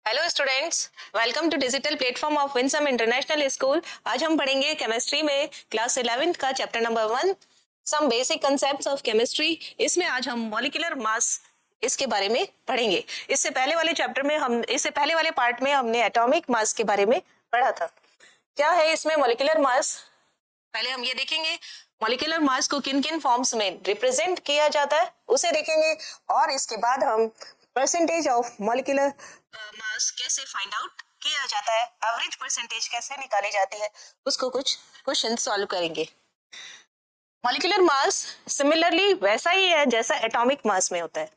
Hello students, welcome to digital platform of Winsome International School. आज हम पढ़ेंगे chemistry में क्लास 11th का chapter number 1, some basic concepts of chemistry. इसमें आज हम मॉलिक्यूलर मास इसके बारे में पढ़ेंगे। इससे पहले वाले पार्ट में हमने एटॉमिक मास के बारे में पढ़ा था। क्या है इसमें मॉलिक्यूलर मास, पहले हम ये देखेंगे मॉलिक्यूलर मास को किन किन फॉर्म्स में रिप्रेजेंट किया जाता है उसे देखेंगे, और इसके बाद हम परसेंटेज ऑफ मॉलिक्यूलर मास कैसे फाइंड आउट किया जाता है, एवरेज परसेंटेज कैसे निकाली जाती है, उसको कुछ क्वेश्चन सॉल्व करेंगे। मॉलिक्यूलर मास सिमिलरली वैसा ही है जैसा एटॉमिक मास में होता है।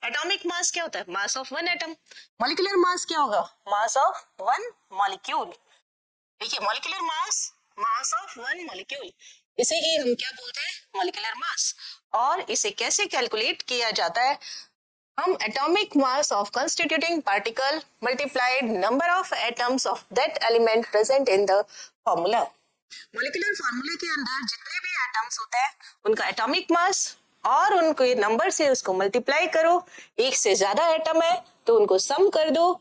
एटॉमिक मास क्या होता है? Mass of one atom. Molecular mass क्या होगा? Mass of one molecule. देखिए, molecular mass of one molecule, इसे ही हम क्या बोलते हैं? Molecular mass. और इसे कैसे कैलकुलेट किया जाता है? हम atomic mass of constituting particle multiplied number of atoms of that element present in the formula. Molecular फॉर्मूले के अंदर जितने भी एटम्स होते हैं उनका एटॉमिक मास और उनके नंबर से उसको मल्टीप्लाई करो। एक से ज्यादा एटम है तो उनको सम कर दो,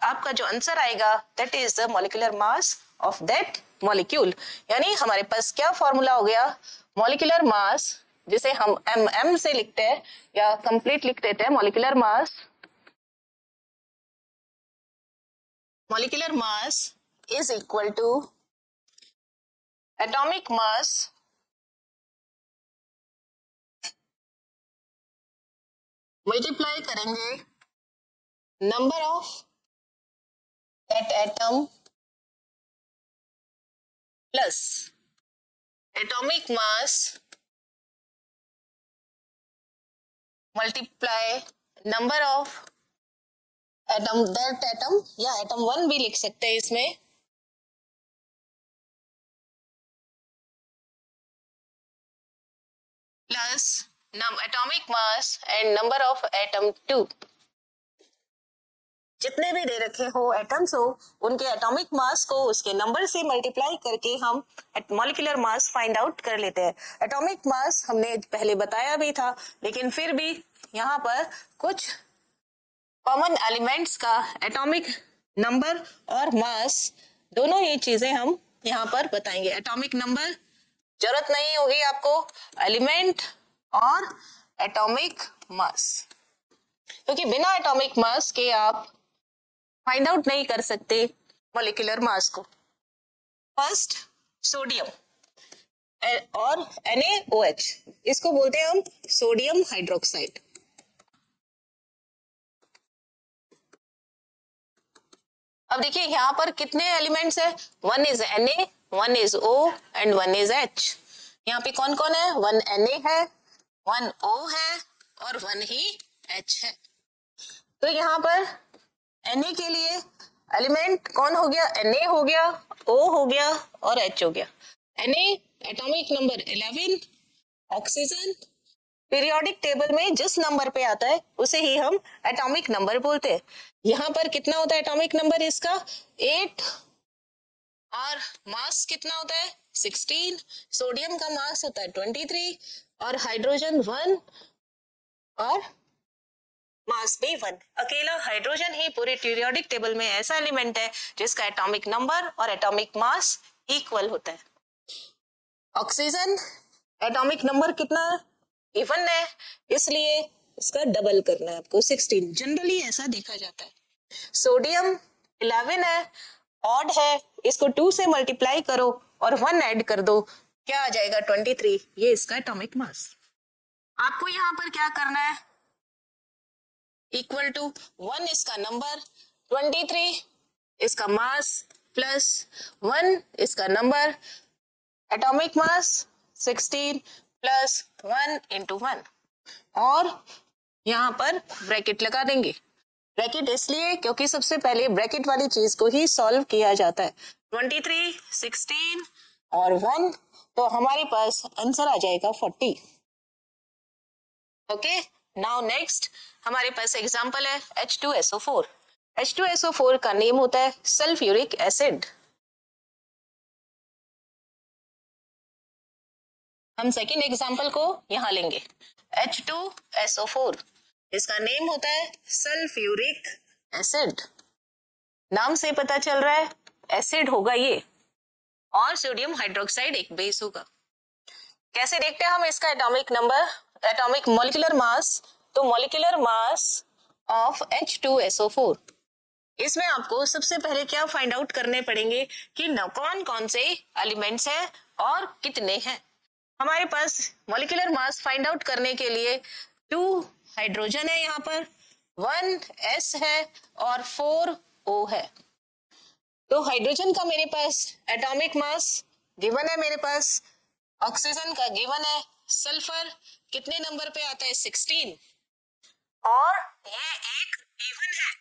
आपका जो आंसर आएगा that is the molecular mass of that molecule. यानी हमारे पास क्या फॉर्मूला हो गया? मॉलिक्यूलर मास, जिसे हम एम से लिखते हैं या कंप्लीट लिख देते हैं, molecular mass is equal to atomic mass multiply करेंगे number of that atom plus atomic mass multiply number of atom that atom, या एटम 1 भी लिख सकते हैं इसमें, plus atomic mass and number of atom 2। जितने भी दे रखे हो एटम्स हो उनके एटॉमिक मास को उसके नंबर से मल्टीप्लाई करके हम मॉलिक्यूलर मास फाइंड आउट कर लेते हैं। एटॉमिक मास हमने पहले बताया भी था, लेकिन फिर भी यहाँ पर कुछ कॉमन एलिमेंट्स का एटॉमिक नंबर और मास दोनों ही चीजें हम यहाँ पर बताएंगे। एटॉमिक नंबर जरूरत नहीं होगी आपको, एलिमेंट और एटॉमिक मास, क्योंकि बिना एटॉमिक मास के आप फाइंड आउट नहीं कर सकते मॉलिक्यूलर मास को। फर्स्ट सोडियम और NaOH, इसको बोलते हैं हम सोडियम हाइड्रोक्साइड। अब देखिए यहाँ पर कितने एलिमेंट्स है? 1 is Na, 1 is O and 1 is H। यहाँ पे कौन कौन है? 1 Na है, 1 O है और 1 ही H है। तो यहाँ पर Na के लिए एलिमेंट कौन हो गया? Na हो गया, O हो गया और H हो गया। Na atomic number 11, oxygen periodic table में जिस नंबर पे आता है उसे ही हम एटॉमिक नंबर बोलते हैं। यहाँ पर कितना होता है एटॉमिक नंबर इसका? 8, और मास कितना होता है? 16। सोडियम का मास होता है 23 और हाइड्रोजन 1 और मास भी 1। अकेला हाइड्रोजन ही पूरे पीरियोडिक टेबल में ऐसा एलिमेंट है जिसका एटॉमिक नंबर और एटॉमिक मास इक्वल होता है। ऑक्सीजन एटॉमिक नंबर कितना है? इवन है, इसलिए इसका डबल करना है आपको, 16। जनरली ऐसा देखा जाता है। सोडियम 11 है, ऑड है, इसको 2 से मल्टीप्लाई करो और 1 ऐड कर दो, क्या आ जाएगा? 23। ये इसका एटॉमिक मास। आपको यहाँ पर क्या करना है? इक्वल टू 1 इसका नंबर, 23 इसका मास प्लस 1 इसका number, atomic mass 16 plus 1 into 1, और यहाँ पर ब्रैकेट लगा देंगे। ब्रैकेट इसलिए क्योंकि सबसे पहले ब्रैकेट वाली चीज को ही सॉल्व किया जाता है। 23, 16 और 1, तो हमारे पास आंसर आ जाएगा 40। ओके, नाउ नेक्स्ट हमारे पास एग्जांपल है H2SO4। H2SO4 का नेम होता है सल्फ्यूरिक एसिड। हम सेकेंड एग्जांपल को यहां लेंगे, H2SO4, इसका नेम होता है सल्फ्यूरिक एसिड। नाम से पता चल रहा है एसिड होगा ये, और सोडियम हाइड्रोक्साइड एक बेस होगा। कैसे देखते हैं हम इसका atomic number, atomic molecular mass? तो मॉलिक्यूलर मास ऑफ H2SO4, इसमें आपको सबसे पहले क्या फाइंड आउट करने पड़ेंगे कि कौन कौन से एलिमेंट्स हैं और कितने हैं। हमारे पास मॉलिक्यूलर मास फाइंड आउट करने के लिए 2 हाइड्रोजन है, यहाँ पर 1 S है और 4 O है। तो हाइड्रोजन का मेरे पास एटॉमिक मास गिवन है, मेरे पास ऑक्सीजन का गिवन है, सल्फर कितने नंबर पे आता है 16, और ये एक इवन है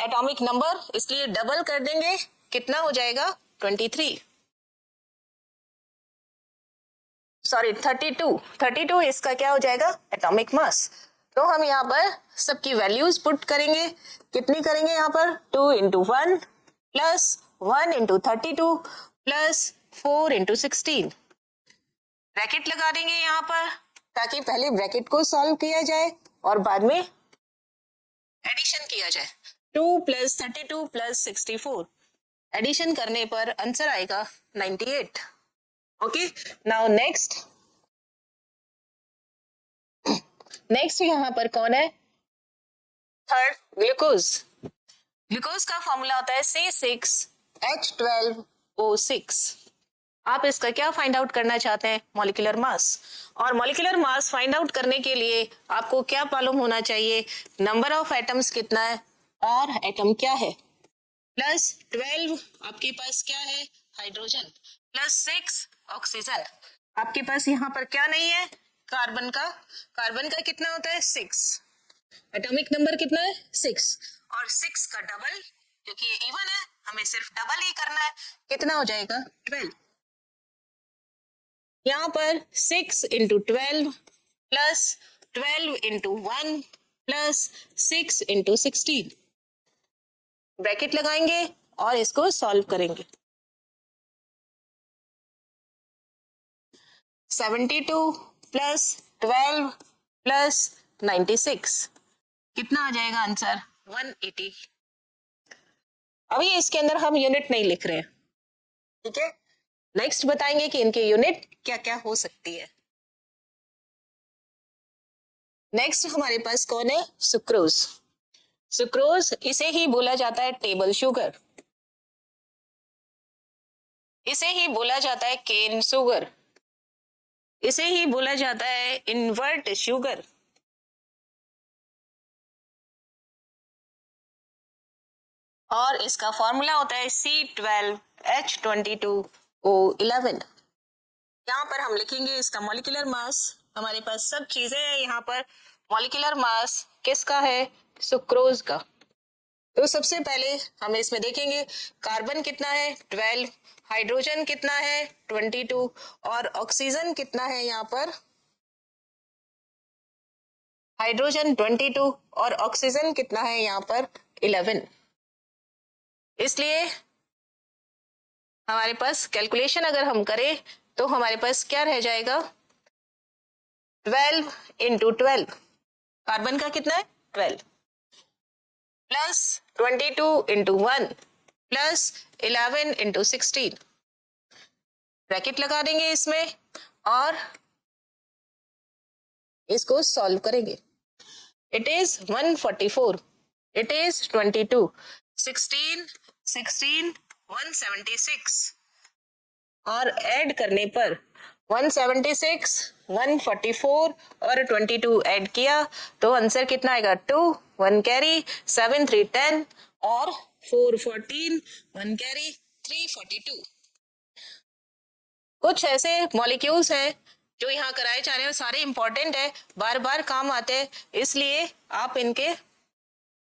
एटॉमिक नंबर, इसलिए डबल कर देंगे, कितना हो जाएगा 23, सॉरी 32 इसका क्या हो जाएगा एटॉमिक मास। तो हम यहाँ पर सबकी वैल्यूज पुट करेंगे, कितनी करेंगे यहाँ पर 2 into 1 plus 1 into 32 plus 4 into 16, bracket लगा देंगे यहाँ पर ताकि पहले ब्रैकेट को सॉल्व किया जाए और बाद में एडिशन किया जाए। 2 + 32 + 64, एडिशन करने पर आंसर आएगा 98। ओके, नाउ नेक्स्ट यहाँ पर कौन है, थर्ड ग्लूकोज। ग्लूकोज का फॉर्मूला होता है C6H12O6। आप इसका क्या फाइंड आउट करना चाहते हैं, मॉलिक्यूलर मास। और मॉलिक्यूलर मास फाइंड आउट करने के लिए आपको क्या मालूम होना चाहिए, नंबर ऑफ एटम्स कितना है और एटम क्या है, +12 आपके पास क्या है हाइड्रोजन, +6 ऑक्सीजन। आपके पास यहाँ पर क्या नहीं है, कार्बन का कितना होता है 6, एटॉमिक नंबर कितना है 6, और 6 का डबल, क्योंकि ये इवन है हमें सिर्फ डबल ही करना है, कितना हो जाएगा 12। यहाँ पर 6 into 12 plus 12 into 1 plus 6 into 16, bracket लगाएंगे और इसको सॉल्व करेंगे। 72 प्लस 12 प्लस 96, कितना आ जाएगा आंसर 180। अभी इसके अंदर हम यूनिट नहीं लिख रहे हैं, ठीक है, नेक्स्ट बताएंगे कि इनके यूनिट क्या क्या हो सकती है। नेक्स्ट हमारे पास कौन है, सुक्रोज। सुक्रोज इसे ही बोला जाता है टेबल शुगर, इसे ही बोला जाता है केन शुगर, इसे ही बोला जाता है इन्वर्ट शुगर। और इसका फॉर्मूला होता है C12H22O11। यहाँ पर हम लिखेंगे इसका मॉलिक्यूलर मास, हमारे पास सब चीजें हैं यहाँ पर। मॉलिक्यूलर मास किसका है, सुक्रोज का। तो सबसे पहले हम इसमें देखेंगे कार्बन कितना है 12, हाइड्रोजन कितना है 22, और ऑक्सीजन कितना है यहाँ पर, हाइड्रोजन 22 और ऑक्सीजन कितना है यहाँ पर 11। इसलिए हमारे पास कैलकुलेशन अगर हम करें तो हमारे पास क्या रह जाएगा, 12 into 12, कार्बन का कितना है 12, plus 22 into 1 plus 11 into 16, bracket लगा देंगे इसमें और इसको सॉल्व करेंगे। इट इज 144, इट इज 22, 16 16 176, और ऐड करने पर 176 144 और 22 ऐड किया तो आंसर कितना आएगा 2, 1 कैरी 7 3 10 और 4 14, 1 कैरी 3 42। कुछ ऐसे मॉलिक्यूल्स हैं जो यहाँ कराए जा रहे हैं, सारे इंपॉर्टेंट है, बार बार काम आते हैं, इसलिए आप इनके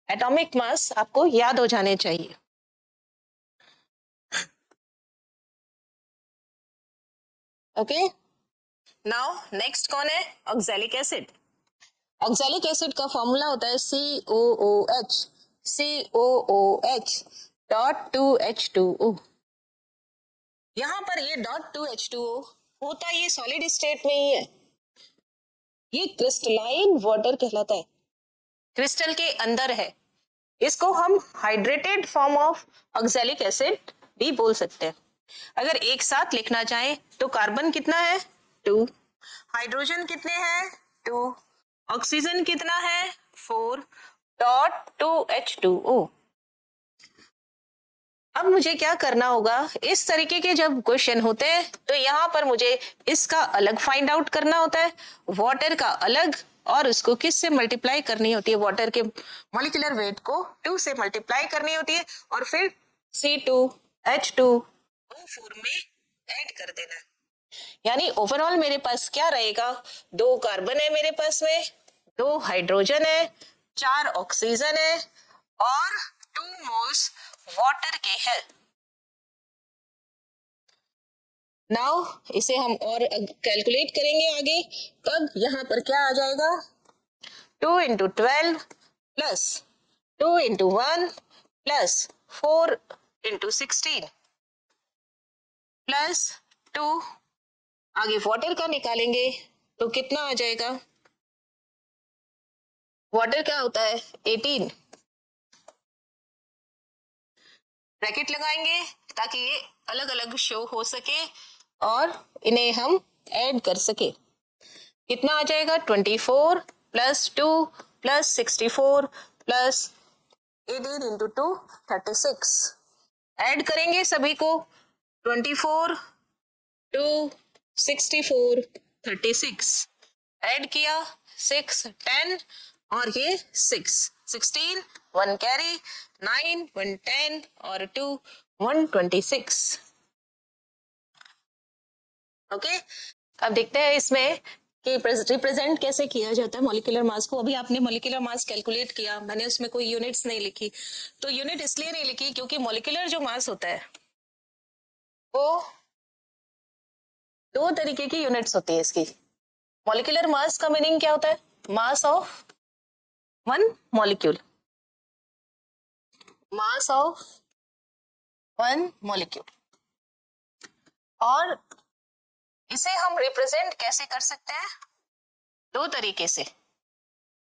एटॉमिक मास आपको याद हो जाने चाहिए। ओके, नाउ नेक्स्ट कौन है, ऑक्सैलिक एसिड। ऑक्सैलिक एसिड का फॉर्मूला होता है COOH डॉट 2H2O। यहाँ पर ये डॉट 2H2O होता ये सॉलिड स्टेट में ही है, ये क्रिस्टलाइन वाटर कहलाता है, क्रिस्टल के अंदर है। इसको हम hydrated form of oxalic acid भी बोल सकते हैं। अगर एक साथ लिखना चाहें तो कार्बन कितना है 2, हाइड्रोजन कितने हैं 2, ऑक्सीजन कितना है 4 डॉट 2H2O। अब मुझे क्या करना होगा, इस तरीके के जब क्वेश्चन होते हैं तो यहाँ पर मुझे इसका अलग फाइंड आउट करना होता है, वाटर का अलग, और उसको किस से मल्टीप्लाई करनी होती है, वाटर के मॉलिक्यूलर वेट को 2 से मल्टीप्लाई करनी होती है और फिर C2H2O4 में ऐड कर देना है। यानी ओवरऑल मेरे पास क्या रहेगा, 2 कार्बन है मेरे पास में, 2 हाइड्रोजन है, 4 ऑक्सीजन है और 2 मोल्स वाटर के हैं। नाउ इसे हम और कैलकुलेट करेंगे आगे, तब यहाँ पर क्या आ जाएगा 2 into 12 plus 2 into 1 plus 4 into 16 plus 2, आगे वाटर का निकालेंगे तो कितना आ जाएगा, वाटर क्या होता है 18, ब्रैकेट लगाएंगे ताकि ये अलग अलग शो हो सके और इन्हें हम ऐड कर सके। कितना आ जाएगा 24 plus 2 plus 64 plus 18 into 2 36। Add करेंगे सभी को, 24 2 64 36, ऐड किया 6 10 और ये 6 16 1 कैरी 9 1 10 और 2 1 26। ओके, अब देखते हैं इसमें कि रिप्रेजेंट कैसे किया जाता है मॉलिक्यूलर मास को। अभी आपने मॉलिक्यूलर मास कैलकुलेट किया, मैंने उसमें कोई यूनिट्स नहीं लिखी, तो यूनिट इसलिए नहीं लिखी क्योंकि मॉलिक्यूलर जो मास होता है वो 2 तरीके की यूनिट्स होती है इसकी। मॉलिक्यूलर मास का मीनिंग क्या होता है, mass of one molecule, mass of one molecule. और इसे हम रिप्रेजेंट कैसे कर सकते हैं, 2 तरीके से,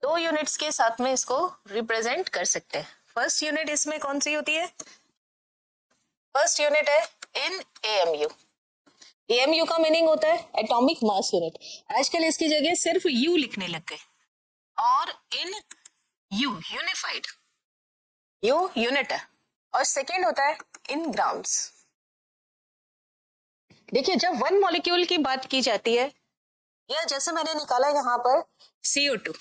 2 यूनिट्स के साथ में इसको रिप्रेजेंट कर सकते हैं। फर्स्ट यूनिट इसमें कौन सी होती है, फर्स्ट यूनिट है इन AMU। AMU का मीनिंग होता है एटॉमिक मास यूनिट, आजकल इसकी जगह सिर्फ U लिखने लग गए, और इन U यूनिफाइड, U यूनिट है, और सेकेंड होता है इन ग्राम्स। देखिए जब वन मॉलिक्यूल की बात की जाती है, या जैसे मैंने निकाला यहाँ पर CO2,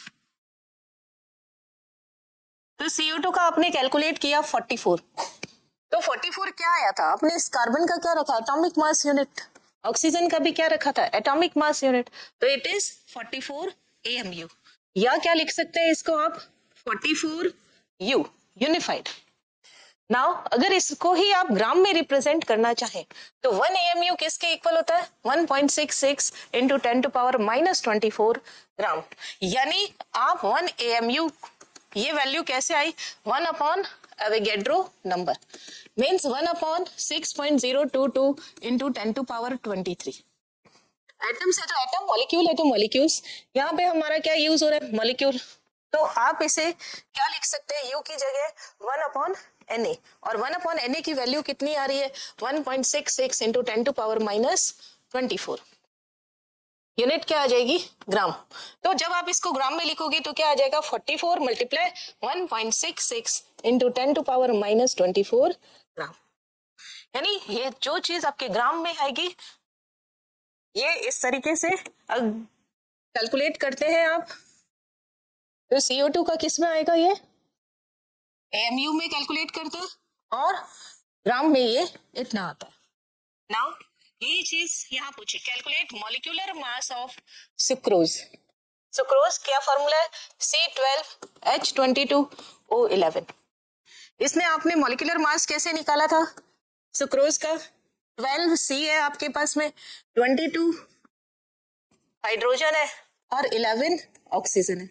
तो CO2 का आपने कैलकुलेट किया 44, तो 44 क्या आया था, आपने इस कार्बन का क्या रखा एटॉमिक मास यूनिट, ऑक्सीजन का भी क्या रखा था एटॉमिक मास यूनिट, तो इट इज 44 AMU, या क्या लिख सकते हैं इसको आप 44 U यूनिफाइड। नाउ अगर इसको ही आप ग्राम में रिप्रेजेंट करना चाहें तो 1 AMU किसके इक्वल होता है 1.66 इंटू 10⁻⁻24 ग्राम। यानी आप 1 AMU, ये वैल्यू कैसे आई 1 upon Avogadro number, means 1 upon 6.022 into 10⁻23। Atoms है तो एटम, मॉलिक्यूल है तो मॉलिक्यूल्स, यहाँ पे हमारा क्या यूज हो रहा है मॉलिक्यूल, तो आप इसे क्या लिख सकते हैं U की जगह 1 अपॉन Na, और 1 अपॉन Na की वैल्यू कितनी आ रही है 1.66 इंटू 10⁻⁻24, यूनिट क्या आ जाएगी ग्राम। तो जब आप इसको ग्राम में लिखोगे तो क्या आ जाएगा 44 मल्टीप्लाई 1.66 इंटू 10⁻⁻24 ग्राम। यानी ये जो चीज आपके ग्राम में आएगी, ये इस तरीके से कैलकुलेट करते हैं आप, तो CO2 का किस में आएगा, ये AMU में कैलकुलेट करते हैं और ग्राम में ये इतना आता है। नाउ ये चीज यहाँ पूछे, calculate molecular mass of sucrose. Sucrose क्या फॉर्मूला है C12H22O11। इसमें आपने मॉलिक्यूलर मास कैसे निकाला था सुक्रोज का, 12 C है आपके पास में, 22 हाइड्रोजन है और 11 ऑक्सीजन है।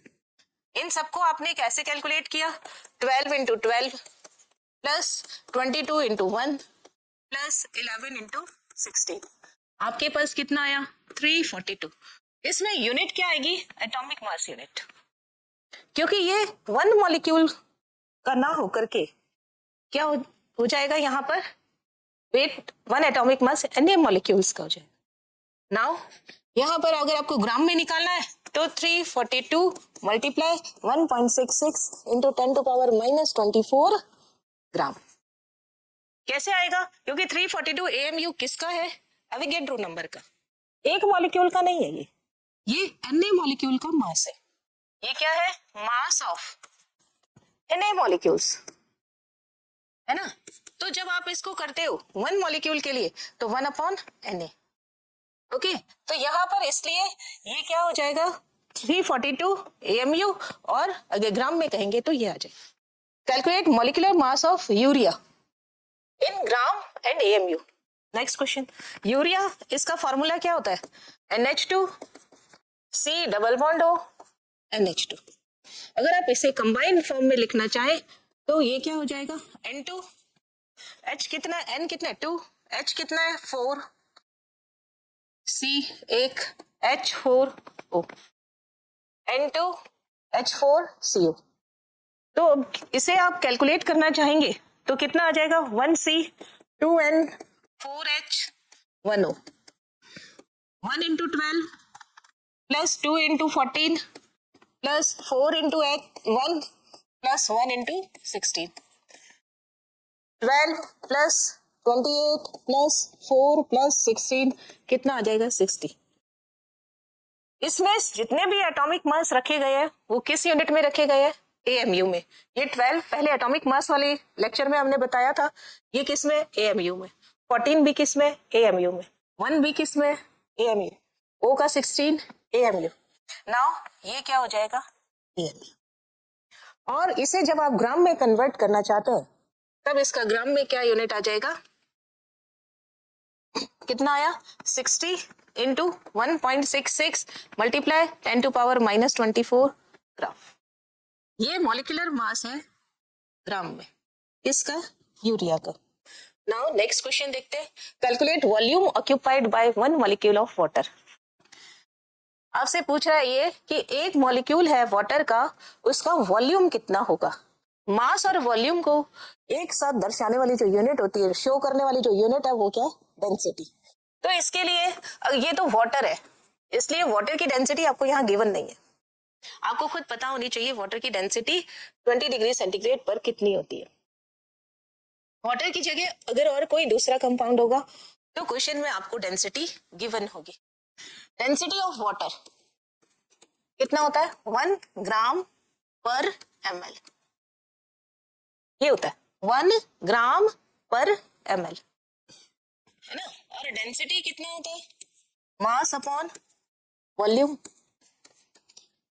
इन सबको आपने कैसे कैलकुलेट किया 12 into 12 plus 22 into 1 plus 11 into 16, आपके पास कितना आया 342। इसमें यूनिट क्या आएगी एटॉमिक मास यूनिट, क्योंकि ये वन मॉलिक्यूल का ना होकर के क्या हो जाएगा यहाँ पर, weight 1 atomic mass an molecules का हो जाएगा। नाउ यहाँ पर अगर आपको ग्राम में निकालना है तो 342 मल्टीप्लाई 1.66 इंटू 10⁻⁻24 ग्राम। कैसे आएगा, क्योंकि 342 AMU किसका है, एवोगैड्रो नंबर का, एक मॉलिक्यूल का नहीं है, ये Na मॉलिक्यूल का मास है। ये क्या है, मास ऑफ Na मॉलिक्यूल्स, है ना। तो जब आप इसको करते हो 1 मॉलिक्यूल के लिए तो 1/Na। ओके, तो यहाँ पर इसलिए ये क्या हो जाएगा 342 AMU, और अगर ग्राम में कहेंगे तो ये आ जाएगा। Calculate molecular mass of urea in gram and AMU। Next question, urea, इसका फॉर्मूला क्या होता है, NH2 C double bond O NH2। अगर आप इसे कंबाइंड फॉर्म में लिखना चाहें तो ये क्या हो जाएगा, N2 H कितना, N कितना 2, H कितना है 4, C 1 H4O, N2 H4 CO। तो इसे आप कैलकुलेट करना चाहेंगे तो कितना आ जाएगा, 1C 2N 4H 1O, 1 into 12 plus 2 into 14 plus 4 into 1 plus 1 into 16, 12 plus 28 plus 4 plus 16 कितना आ जाएगा 60। इसमें जितने भी एटॉमिक मास रखे गए हैं वो किस यूनिट में रखे गए हैं, AMU में। ये 12 पहले एटॉमिक मास वाले लेक्चर में हमने बताया था, ये किस में, AMU में। 14 भी किस में, AMU में। 1 भी किस में, AMU। O का 16 AMU। नाउ ये क्या हो जाएगा, AMU। और इसे जब आप ग्राम में कन्वर्ट करना चाहते हैं तब इसका ग्राम में क्या यूनिट आ जाएगा, कितना आया 60 इंटू 1.66 मल्टीप्लाई 10⁻⁻24 ग्राम। ये मॉलिक्यूलर मास है ग्राम में, इसका, यूरिया का। नाउ नेक्स्ट क्वेश्चन देखते हैं, calculate volume occupied by 1 molecule of water. आपसे पूछ रहा है ये कि एक मॉलिक्यूल है वाटर का, उसका वॉल्यूम कितना होगा। मास और वॉल्यूम को एक साथ दर्शाने वाली जो यूनिट होती है, शो करने वाली जो यूनिट है वो क्या है, डेंसिटी। तो इसके लिए ये तो वाटर है, इसलिए वाटर की डेंसिटी आपको यहाँ गिवन नहीं है। आपको खुद पता होनी चाहिए वाटर की डेंसिटी 20 डिग्री सेंटीग्रेड पर कितनी होती है। वाटर की जगह अगर और कोई दूसरा कंपाउंड होगा तो क्वेश्चन में आपको डेंसिटी गिवन होगी। डेंसिटी ऑफ वाटर कितना होता है, 1 ग्राम पर ml, ये होता है 1 ग्राम पर ml, है ना। और डेंसिटी कितना होता है, मास अपॉन वॉल्यूम।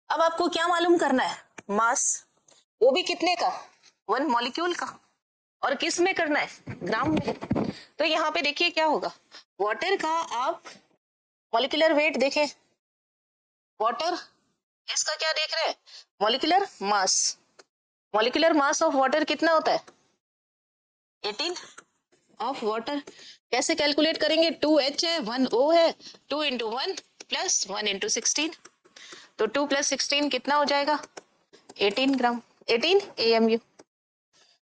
अब आपको क्या मालूम करना है, मास, वो भी कितने का, 1 मॉलिक्यूल का, और किस में करना है, ग्राम में। तो यहाँ पे देखिए क्या होगा, वाटर का आप मॉलिक्यूलर वेट देखें, वाटर, इसका क्या देख रहे हैं, molecular mass. Molecular mass of water कितना होता है, 18 ऑफ वाटर। कैसे कैलकुलेट करेंगे, 2H है 1O है, 2 इंटू 1 प्लस 1 इंटू 16, तो 2 प्लस 16 कितना हो जाएगा, 18 ग्राम, 18 AMU।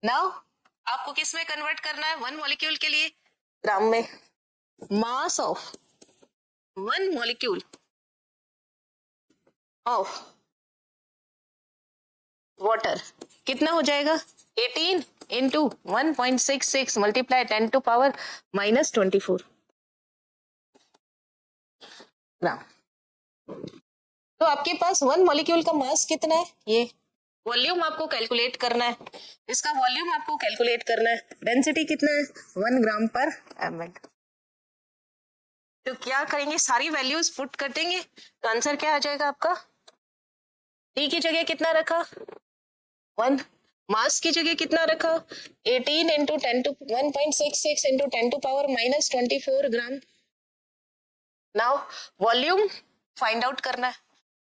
नाउ आपको किस में कन्वर्ट करना है, 1 मॉलिक्यूल के लिए ग्राम में। Mass of 1 molecule of water कितना हो जाएगा, 18 इंटू 1.66 मल्टीप्लाई 10⁻⁻24 ग्राम। तो आपके पास 1 मॉलिक्यूल का मास कितना है, ये वॉल्यूम आपको कैलकुलेट करना है, इसका वॉल्यूम आपको कैलकुलेट करना है। डेंसिटी कितना है, 1 ग्राम पर ml। तो क्या करेंगे, सारी वैल्यूज पुट कर देंगे तो आंसर क्या आ जाएगा आपका, टी की जगह कितना रखा 1, मास की जगह कितना रखा 18 इंटू 1.66 इंटू 10⁻⁻24 ग्राम। नाउ वॉल्यूम फाइंड आउट करना है,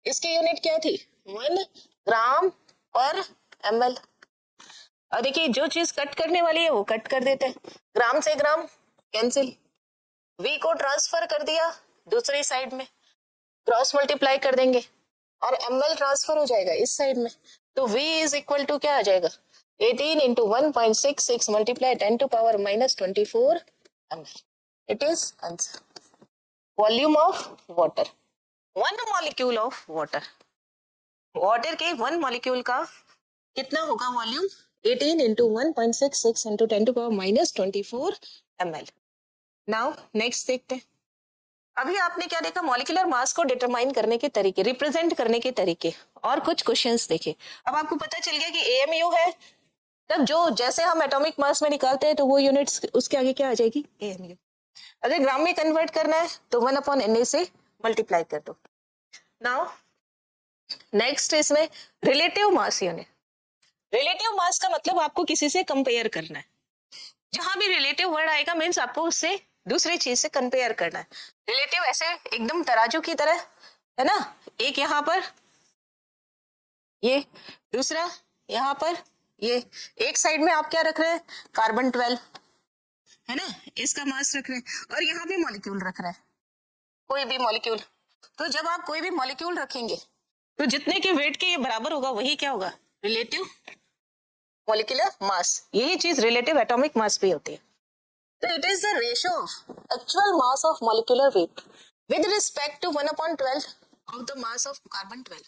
इसकी यूनिट क्या थी, 1 ग्राम पर ml। और देखिए जो चीज कट करने वाली है वो कट कर देते हैं, ग्राम से ग्राम कैंसिल, v को ट्रांसफर कर दिया दूसरी साइड में, क्रॉस मल्टीप्लाई कर देंगे और ml ट्रांसफर हो जाएगा इस साइड में, तो v इज इक्वल टू क्या आ जाएगा, 18 into 1.66 multiply 10 to power minus 24 ml. It is answer. Volume of water. One molecule of water. Water के वन मॉलिक्यूल का कितना होगा volume? 18 into 1.66 into 10 to power minus 24 ml. Now next देखते हैं. अभी आपने क्या देखा? मॉलिक्यूलर मास को डिटरमाइन करने के तरीके, रिप्रेजेंट करने के तरीके और कुछ क्वेश्चंस देखे. अब आपको पता चल गया कि एएमयू है. तब जो जैसे हम एटॉमिक मास में निकालते हैं तो वो यूनिट्स उसके आगे क्या आ जाएगी? एएमयू. अगर ग्राम में कन्वर्ट करना है तो 1/Na से मल्टीप्लाई कर दो. नाउ नेक्स्ट इसमें relative mass unit. Relative mass का मतलब आपको किसी से कंपेयर करना है. जहां भी रिलेटिव वर्ड आएगा मीन्स आपको उससे दूसरी चीज से कंपेयर करना है. रिलेटिव ऐसे एकदम तराजू की तरह है ना. एक यहाँ पर ये, दूसरा यहाँ पर ये. एक साइड में आप क्या रख रहे हैं? कार्बन 12 है ना, इसका मास रख रहे हैं और यहाँ भी मॉलिक्यूल रख रहे हैं, कोई भी मॉलिक्यूल. तो जब आप कोई भी मॉलिक्यूल रखेंगे तो जितने के वेट के ये बराबर होगा वही क्या होगा? Relative molecular mass. यही चीज रिलेटिव एटॉमिक मास भी होती है. तो it is the ratio of actual mass of molecular weight with respect to 1/12 of the mass of carbon 12.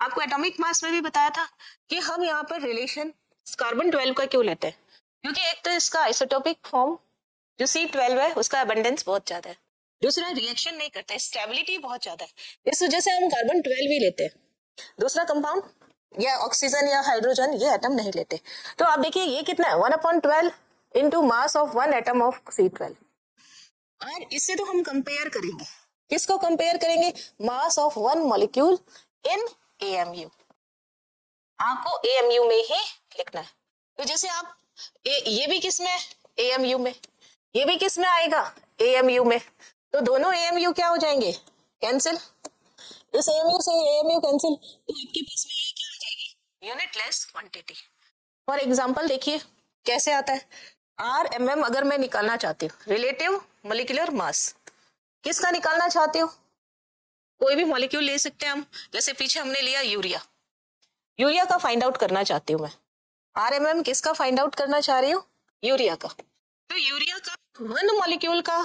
आपको एटॉमिक मास में भी बताया था कि हम यहाँ पर रिलेशन कार्बन 12 का क्यों लेते हैं, क्योंकि एक तो इसका आइसोटोपिक फॉर्म जो C12 है उसका अबंडेंस बहुत ज्यादा है. दूसरा रिएक्शन नहीं करता है, स्टेबिलिटी बहुत ज्यादा है, इस वजह से हम कार्बन 12 भी लेते हैं. दूसरा कंपाउंड या ऑक्सीजन या हाइड्रोजन ये एटम नहीं लेते. तो आप देखिए ये कितना है? 1/12 into mass of one atom of C12. और इससे तो हम कंपेयर करेंगे. किसको कंपेयर करेंगे? मास of one molecule in AMU. आपको AMU में ही लिखना है. तो जैसे आप ये भी किस में? AMU में. ये भी किस में आएगा? AMU में. तो दोनों AMU क्या हो जाएंगे? कैंसिल. इस AMU से AMU कैंसिल. तो आपके पास में ये क्या आ जाएगी? Unitless quantity. फॉर एग्जांपल देखिए कैसे आता है. RMM अगर मैं निकालना चाहती हूँ, रिलेटिव मॉलिक्यूलर मास, किसका निकालना चाहती हूँ? कोई भी मॉलिक्यूल ले सकते हैं हम. जैसे पीछे हमने लिया यूरिया. यूरिया का फाइंड आउट करना चाहती हूँ मैं. RMM किसका फाइंड आउट करना चाह रही हूँ? यूरिया का. तो यूरिया का वन मॉलिक्यूल का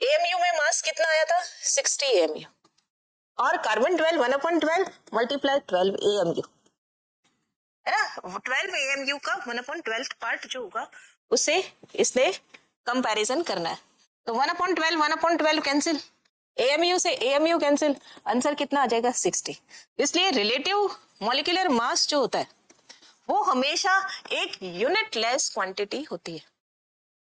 AMU में मास कितना आया था? 60 AMU. और कार्बन 12 1/12 मल्टीप्लाई 12 AMU है ना. 12 AMU का 1/12 पार्ट जो होगा उसे इसने कंपैरिजन करना है. तो 1/12 कैंसिल. AMU से AMU कैंसिल. आंसर कितना आ जाएगा? 60. इसलिए रिलेटिव मॉलिक्यूलर मास जो होता है वो हमेशा एक यूनिटलेस क्वांटिटी होती है,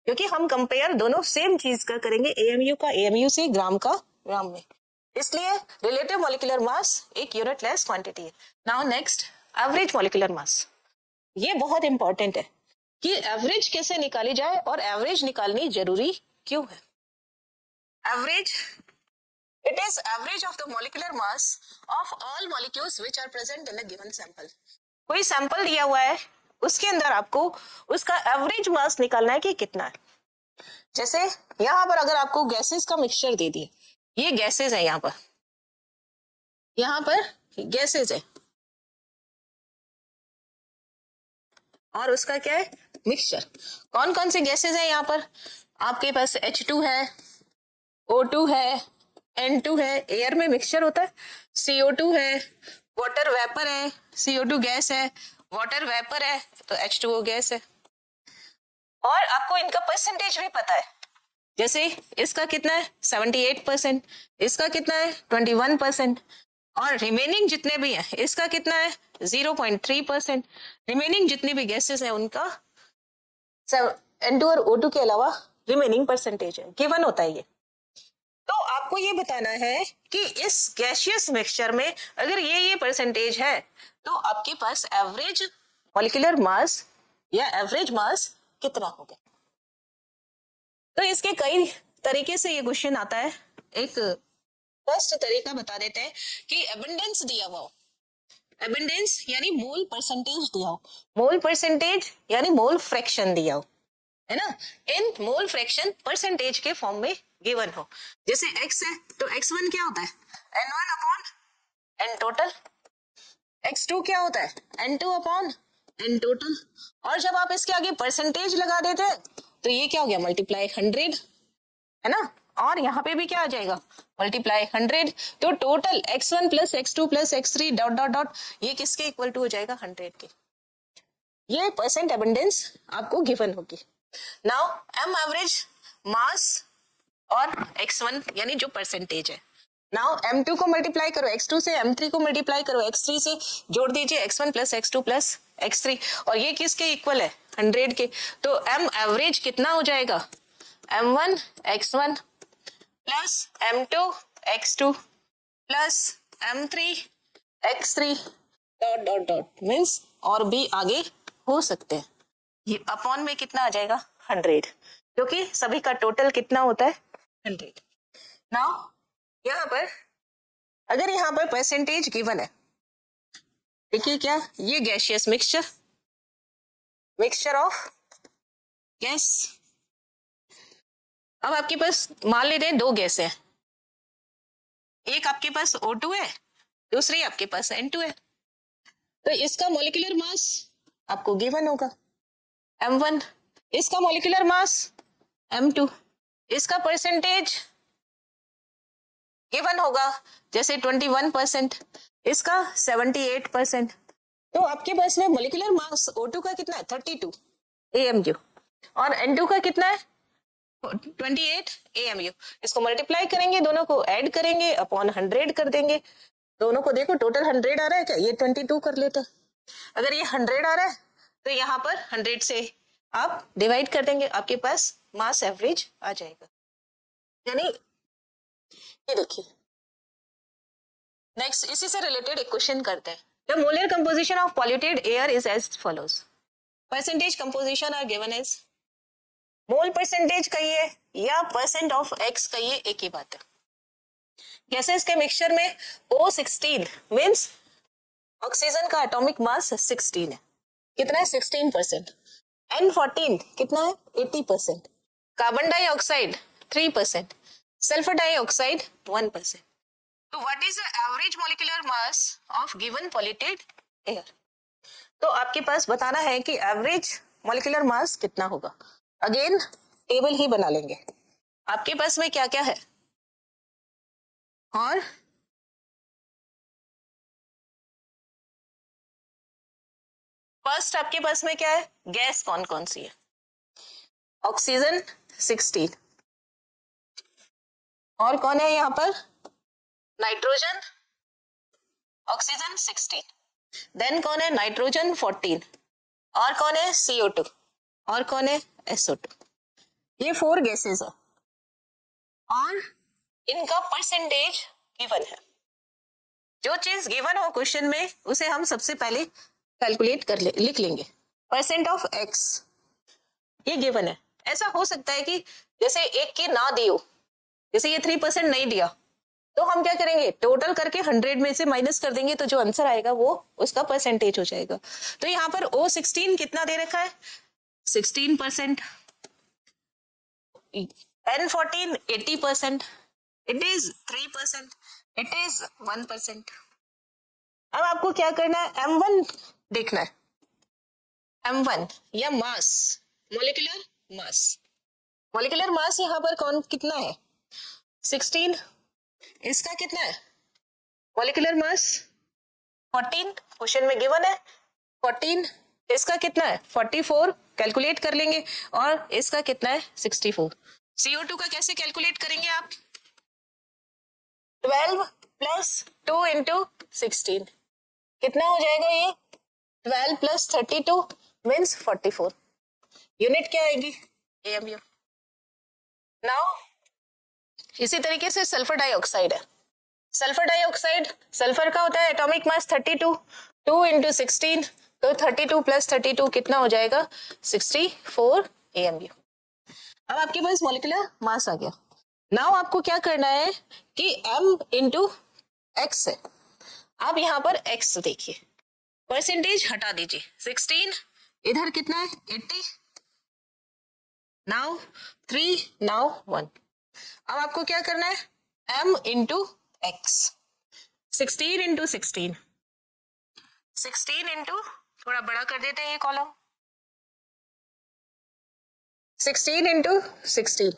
क्योंकि हम कंपेयर दोनों सेम चीज का करेंगे. AMU का AMU से, ग्राम का ग्राम में. इसलिए रिलेटिव मॉलिक्यूलर मास एक यूनिटलेस क्वांटिटी है. Now next average molecular mass. ये बहुत इंपॉर्टेंट है कि एवरेज कैसे निकाली जाए और एवरेज निकालनी जरूरी क्यों है. Average, it is average of the molecular mass of all molecules which are present in a given sample. कोई सैंपल दिया हुआ है, उसके अंदर आपको उसका एवरेज मास निकालना है कि कितना है. जैसे यहाँ पर अगर आपको गैसेस का मिक्सचर दे दिए, ये गैसेस है, यहाँ पर गैसेस है और उसका क्या है? मिक्सचर. कौन कौन से गैसेस है यहाँ पर? आपके पास H2 है, O2 है, N2 है, एयर में मिक्सचर होता है. CO2 है, वाटर वेपर है, CO2 गैस है, वाटर वेपर है तो H2O गैस है. और आपको इनका परसेंटेज भी पता है. जैसे इसका कितना है? 78%. इसका कितना है? 21%. और रिमेनिंग जितने भी हैं इसका कितना है? 0.3%. रिमेनिंग जितनी भी गैसेस है उनका N2 और O2 के अलावा रिमेनिंग परसेंटेज है, गिवन होता है ये. तो आपको ये बताना है कि इस गैसियस मिक्सचर में अगर ये परसेंटेज है तो आपके पास एवरेज मॉलिक्यूलर मास या एवरेज मास कितना होगा. तो इसके कई तरीके से ये क्वेश्चन आता है. एक फर्स्ट तरीका बता देते हैं कि एबंडेंस दिया हुआ हो. एबंडेंस यानी मोल परसेंटेज दिया हो. मोल परसेंटेज यानी मोल फ्रैक्शन दिया हो, है ना. इन मोल फ्रैक्शन परसेंटेज के फॉर्म में गिवन हो. जैसे x है तो x1 क्या होता है? N1 upon N total. x2 क्या होता है? N2 अपॉन एन टोटल, और जब आप इसके आगे परसेंटेज लगा देते हैं तो ये क्या हो गया, मल्टीप्लाई 100, है ना, और यहाँ पे भी क्या आ जाएगा, मल्टीप्लाई 100, तो total x1 plus x2 plus x3 dot dot dot ये किसके इक्वल टू हो जाएगा, 100 के। ये परसेंट एबंडेंस आपको गिवन होगी। नाउ m एवरेज मास और x1 यानी जो परसेंटेज है। नाउ m2 को मल्टीप्लाई करो x2 से, m3 को मल्टीप्लाई करो x3 से, जोड़ दीजिए x1 plus x2 plus x3, और ये किसके इक्वल है, 100 के। तो m एवरेज कितना हो जाएगा, m1 x1 plus m2 x2 plus m3 x3 dot dot dot means और भी आगे हो सकते हैं। ये अपॉन में कितना आ जाएगा, 100, क्योंकि सभी का टोटल कितना होता है, 100। नाउ यहाँ पर अगर यहाँ पर परसेंटेज गिवन है, देखिए क्या, ये गैसियस मिक्सचर ऑफ गैस। अब आपके पास मान लेते हैं दो गैस है, एक आपके पास O2 है, दूसरी आपके पास N2 है, तो इसका मॉलिक्यूलर मास आपको गिवन होगा m1, इसका मॉलिक्यूलर मास m2, इसका परसेंटेज गिवन होगा जैसे 21%, इसका 78%, तो आपके पास में मॉलिक्यूलर मास O2 का कितना है, 32 AMU, और N2 का कितना है, 28 AMU। इसको मल्टीप्लाई करेंगे, दोनों को ऐड करेंगे, अपॉन 100 कर देंगे, दोनों को देखो टोटल 100 आ रहा है क्या, ये 22 कर लेता, अगर ये 100 आ रहा है तो यहाँ पर 100 से आप डिवाइड कर देंगे, आपके पास मास एवरेज आ जाएगा। यानी ये देखिए, नेक्स्ट इसी से रिलेटेड एक क्वेश्चन करते हैं। The molar composition of polluted air is as follows, percentage composition are given as, mole percentage कहिए या परसेंट ऑफ एक्स कहिए, एक ही बात है। गैसेस के मिक्सचर में O16 मीन्स ऑक्सीजन का एटॉमिक मास 16 है, कितना है, 16%, N14 कितना है, 80%, कार्बन डाइऑक्साइड 3%, सल्फर डाइऑक्साइड 1%। तो what is the average molecular mass of given polluted air, तो आपके पास बताना है कि एवरेज मॉलिक्यूलर मास कितना होगा। अगेन टेबल ही बना लेंगे, आपके पास में क्या क्या है, और फर्स्ट आपके पास में क्या है, गैस कौन कौन सी है, ऑक्सीजन 16, और कौन है यहाँ पर, नाइट्रोजन, ऑक्सीजन 16, देन कौन है, नाइट्रोजन 14, और कौन है CO2, और कौन है SO2। ये 4 गैसेस है और इनका परसेंटेज गिवन है। जो चीज गिवन हो क्वेश्चन में उसे हम सबसे पहले कैलकुलेट कर लिख लेंगे। परसेंट ऑफ एक्स ये गिवन है। ऐसा हो सकता है कि जैसे एक की ना दी हो, जैसे ये 3% नहीं दिया, तो हम क्या करेंगे, टोटल करके 100 में से माइनस कर देंगे, तो जो आंसर आएगा वो उसका परसेंटेज हो जाएगा। तो यहाँ पर O16 कितना दे रखा है, 16%, N14 80%, it is 3%, it is 1%। अब आपको क्या करना है, M1 देखना है, M1 या मास, मॉलिक्यूलर मास यहाँ पर कौन कितना है, 16, इसका कितना है मॉलिक्यूलर मास 14, क्वेश्चन में गिवन है 14, इसका कितना है 44, कैलकुलेट कर लेंगे, और इसका कितना है 64। CO2 का कैसे कैलकुलेट करेंगे आप, 12 प्लस 2 इंटू 16, कितना हो जाएगा ये, 12 प्लस 32 मीन्स 44, यूनिट क्या आएगी, AMU। नाउ इसी तरीके से सल्फर डाइऑक्साइड है, सल्फर डाइऑक्साइड, सल्फर का होता है एटॉमिक मास 32, 2 इंटू 16, तो 32 प्लस 32 कितना हो जाएगा 64 AMU। अब आपके पास मॉलिक्यूलर मास आ गया। नाउ आपको क्या करना है कि M इंटू एक्स है, आप यहाँ पर x देखिए, परसेंटेज हटा दीजिए, 16, इधर कितना है 80, नाउ 3, नाउ 1। अब आपको क्या करना है, M into x, 16 into 16, 16 into थोड़ा बड़ा कर देते हैं ये कॉलम। 16 इंटू 16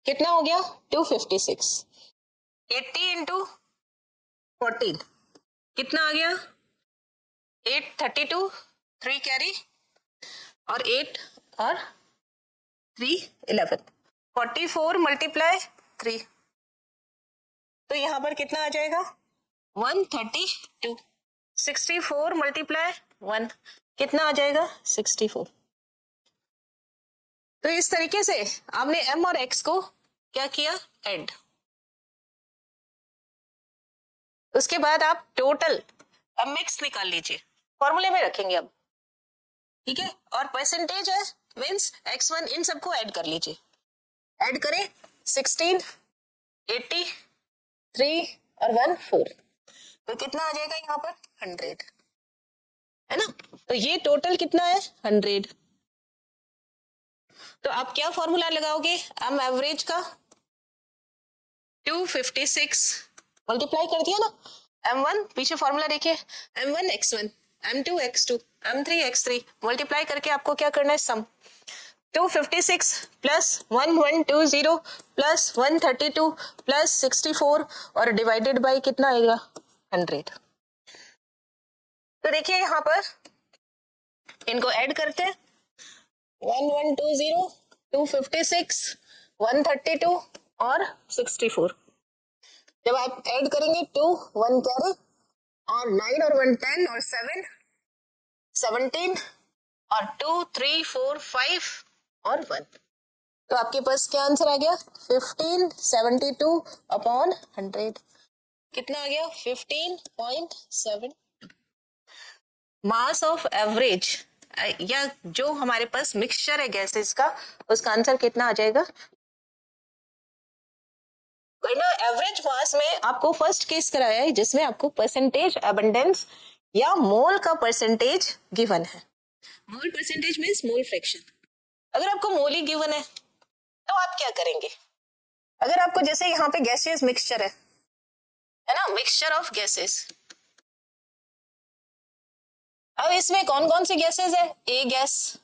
कितना हो गया? 256। 80 इंटू 14 कितना आ गया? 832, 3 कैरी और 8 और 3 11। 44 मल्टीप्लाई 3 तो यहाँ पर कितना आ जाएगा? 132। 64 मल्टीप्लाई 1 कितना आ जाएगा? 64। तो इस तरीके से आपने m और x को क्या किया? ऐड। उसके बाद आप टोटल mx निकाल लीजिए, फॉर्मूले में रखेंगे अब, ठीक है। और परसेंटेज है मीन्स x1, इन सबको ऐड कर लीजिए। ऐड करें 16, 80, 3 और 1 4 तो कितना आ जाएगा यहाँ पर? 100, है ना। तो ये टोटल कितना है? 100। तो आप क्या फॉर्मूला लगाओगे एम एवरेज का? 256 मल्टीप्लाई कर दिया ना। m1 पीछे फॉर्मूला देखिए, m1 x1, m2 x2, m3 x3 multiply करके आपको क्या करना है? सम। 256 प्लस 1120 प्लस 132 प्लस 64 और डिवाइडेड बाय कितना आएगा? 100। तो देखिए यहाँ पर इनको ऐड करते हैं। 1120, 256, 132 और 64। जब आप ऐड करेंगे 2 1 कैरी और 9 और 1 10 और 7 17 और 2 3 4 5 और 1 तो आपके पास क्या आंसर आ गया? 1572 अपॉन 100 कितना आ गया? 15.7। मास ऑफ एवरेज या जो हमारे पास मिक्सचर है गैसेस का, उसका आंसर कितना आ जाएगा? वरना एवरेज मास में आपको फर्स्ट केस कराया है जिसमें आपको परसेंटेज अबंडेंस या मोल का परसेंटेज गिवन है। मोल परसेंटेज मींस मोल फ्रैक्शन। अगर आपको मोल ही गिवन है तो आप क्या करेंगे? अगर आपको जैसे यहाँ पे गैसियस मिक्सचर है ना, मिक्सचर ऑफ गैसेस। अब इसमें कौन कौन सी गैसेस है? ए गैस,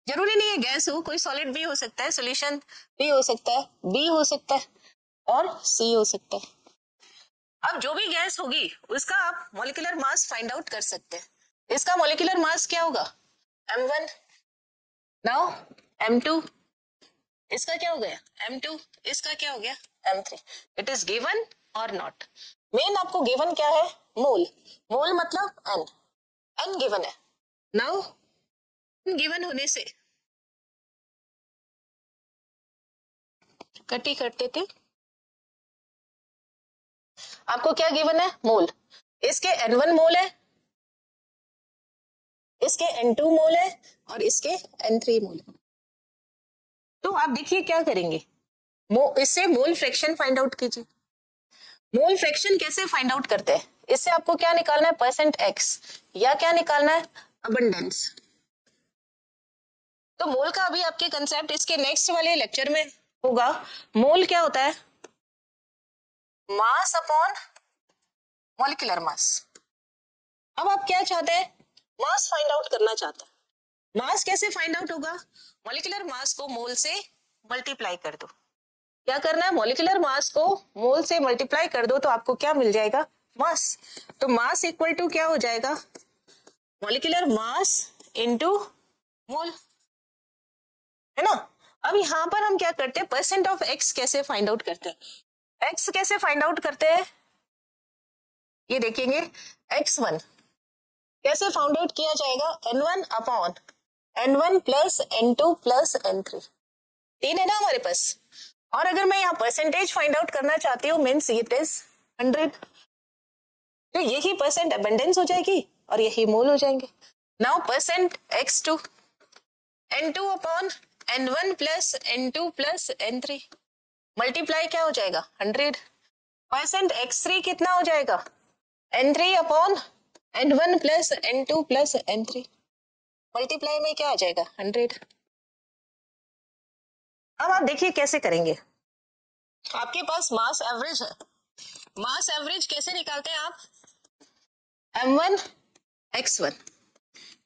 जरूरी नहीं है गैस हो, कोई सॉलिड भी हो सकता है, सॉल्यूशन भी हो सकता है, बी हो सकता है और सी हो सकता है। अब जो भी गैस होगी उसका आप मॉलिक्यूलर मास फाइंड आउट कर सकते हैं। इसका मॉलिक्यूलर मास क्या होगा? m1। नाउ m2, इसका क्या हो गया? m2। इसका क्या हो गया? m3। इट इज गिवन और नॉट। मेन आपको गिवन क्या है? मोल। मोल मतलब n, n गिवन है। नाउ गिवन होने से कटी करते थे, आपको क्या गिवन है? मोल। इसके n1 मोल है, इसके n2 मोल है और इसके n3 मोल है। तो आप देखिए क्या करेंगे, इससे मोल फ्रैक्शन फाइंड आउट कीजिए। मोल फ्रैक्शन कैसे फाइंड आउट करते हैं? इससे आपको क्या निकालना है? परसेंट एक्स या क्या निकालना है? अबंडेंस। तो मोल का अभी आपके कंसेप्ट इसके नेक्स्ट वाले लेक्चर में होगा। मोल क्या होता है? मास अपॉन मॉलिक्यूलर मास। अब आप क्या चाहते हैं? मास फाइंड आउट करना चाहते हैं। मास कैसे फाइंड आउट होगा? मॉलिक्यूलर मास को मोल से मल्टीप्लाई कर दो। क्या करना है? मॉलिक्यूलर मास को मोल से मल्टीप्लाई कर दो तो आपको क्या मिल जाएगा? मास। तो मास इक्वल टू क्या हो जाएगा? मॉलिक्यूलर मास इनटू मोल, है ना। अब यहां पर हम क्या करते हैं? परसेंट ऑफ एक्स कैसे फाइंड आउट करते हैं? एक्स कैसे फाइंड आउट करते हैं? ये देखेंगे, x1 कैसे फाइंड आउट किया जाएगा? n1 upon n1 plus n2 plus n3। 3 है ना हमारे पास। और अगर मैं यहाँ परसेंटेज फाइंड आउट करना चाहती हूँ मीन्स इट इज 100, तो यही परसेंट अबंडेंस हो जाएगी और यही मोल हो जाएंगे। Now percent x2, n2 upon n1 plus n2 plus n3 multiply क्या हो जाएगा? 100। परसेंट x3 कितना हो जाएगा? n3 upon n1 plus n2 plus n3 multiply में क्या आ जाएगा? 100। अब आप देखिए कैसे करेंगे। आपके पास मास एवरेज है, मास एवरेज कैसे निकालते हैं आप? m1 x1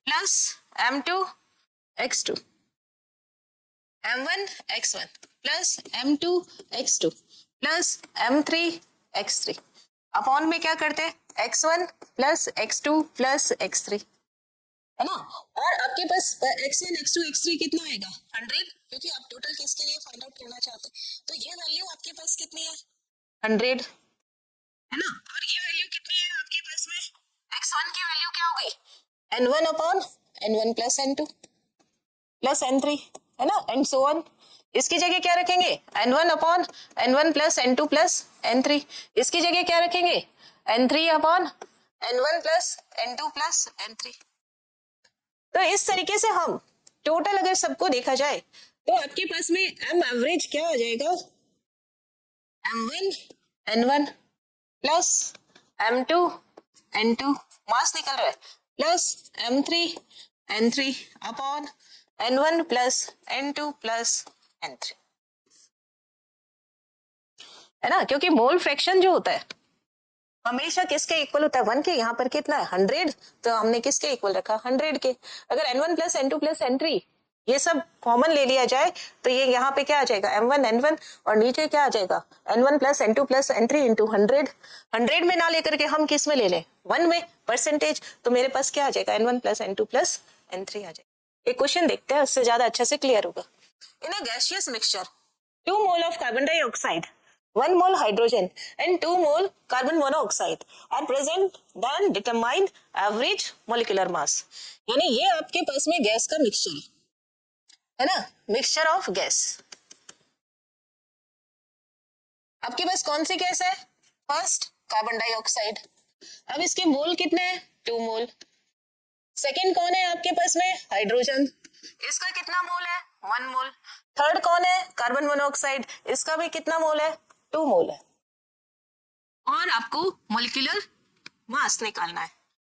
plus m2 x2, m1 x1 plus m2 x2 plus m3 x3 upon में क्या करते हैं x1 plus x2 plus x3, है ना। और आपके पास x1 x2 x3 कितना आएगा 100, क्योंकि आप टोटल किसके लिए फाइंड आउट करना चाहते हैं। तो ये वैल्यू आपके पास कितनी है 100, है ना। और ये वैल्यू कितनी है आपके पास में x1 की वैल्यू क्या हो गई n1 upon n1 plus n2 plus n3, है ना, एंड सो ऑन। इसकी जगह क्या रखेंगे n1 upon n1 plus n2 plus n3, इसकी जगह क्या रखेंगे n3 upon n1 plus n2 plus n3। तो इस तरीके से हम टोटल अगर सबको देखा जाए तो आपके पास में m एवरेज क्या आ जाएगा m1 n1 plus m2 n2 मास निकल रहा है plus m3 n3 upon n1 plus n2 plus n3, है ना, क्योंकि मोल फ्रैक्शन जो होता है हमेशा किसके इक्वल होता है 1 के। यहाँ पर कितना है 100, तो हमने किसके इक्वल रखा 100 के। अगर n1 plus n2 plus n3 ये सब कॉमन ले लिया जाए तो ये यहाँ पे क्या आ जाएगा m1 n1 और नीचे क्या आ जाएगा n1 plus n2 plus n3 into 100 में ना लेकर के हम किस में ले लें 1 में परसेंटेज, तो मेरे पास क्या आ जाएगा n1 plus n2 plus n3 आ जाएगा। एक क्वेश्चन देखते हैं, उससे ज्यादा अच्छे से क्लियर होगा। In a gaseous mixture 2 mole of carbon dioxide 1 mole hydrogen and 2 mole carbon monoxide are present, then determine average molecular mass। यानी ये आपके पास में गैस का मिक्सचर है ना, मिक्सचर ऑफ गैस। आपके पास कौन सी गैस है फर्स्ट कार्बन डाइऑक्साइड, अब इसके मोल कितने हैं 2 मोल। सेकेंड कौन है आपके पास में हाइड्रोजन, इसका कितना मोल है 1 मोल। थर्ड कौन है कार्बन मोनोऑक्साइड, इसका भी कितना मोल है 2 मोल है। और आपको मॉलिक्यूलर मास निकालना है,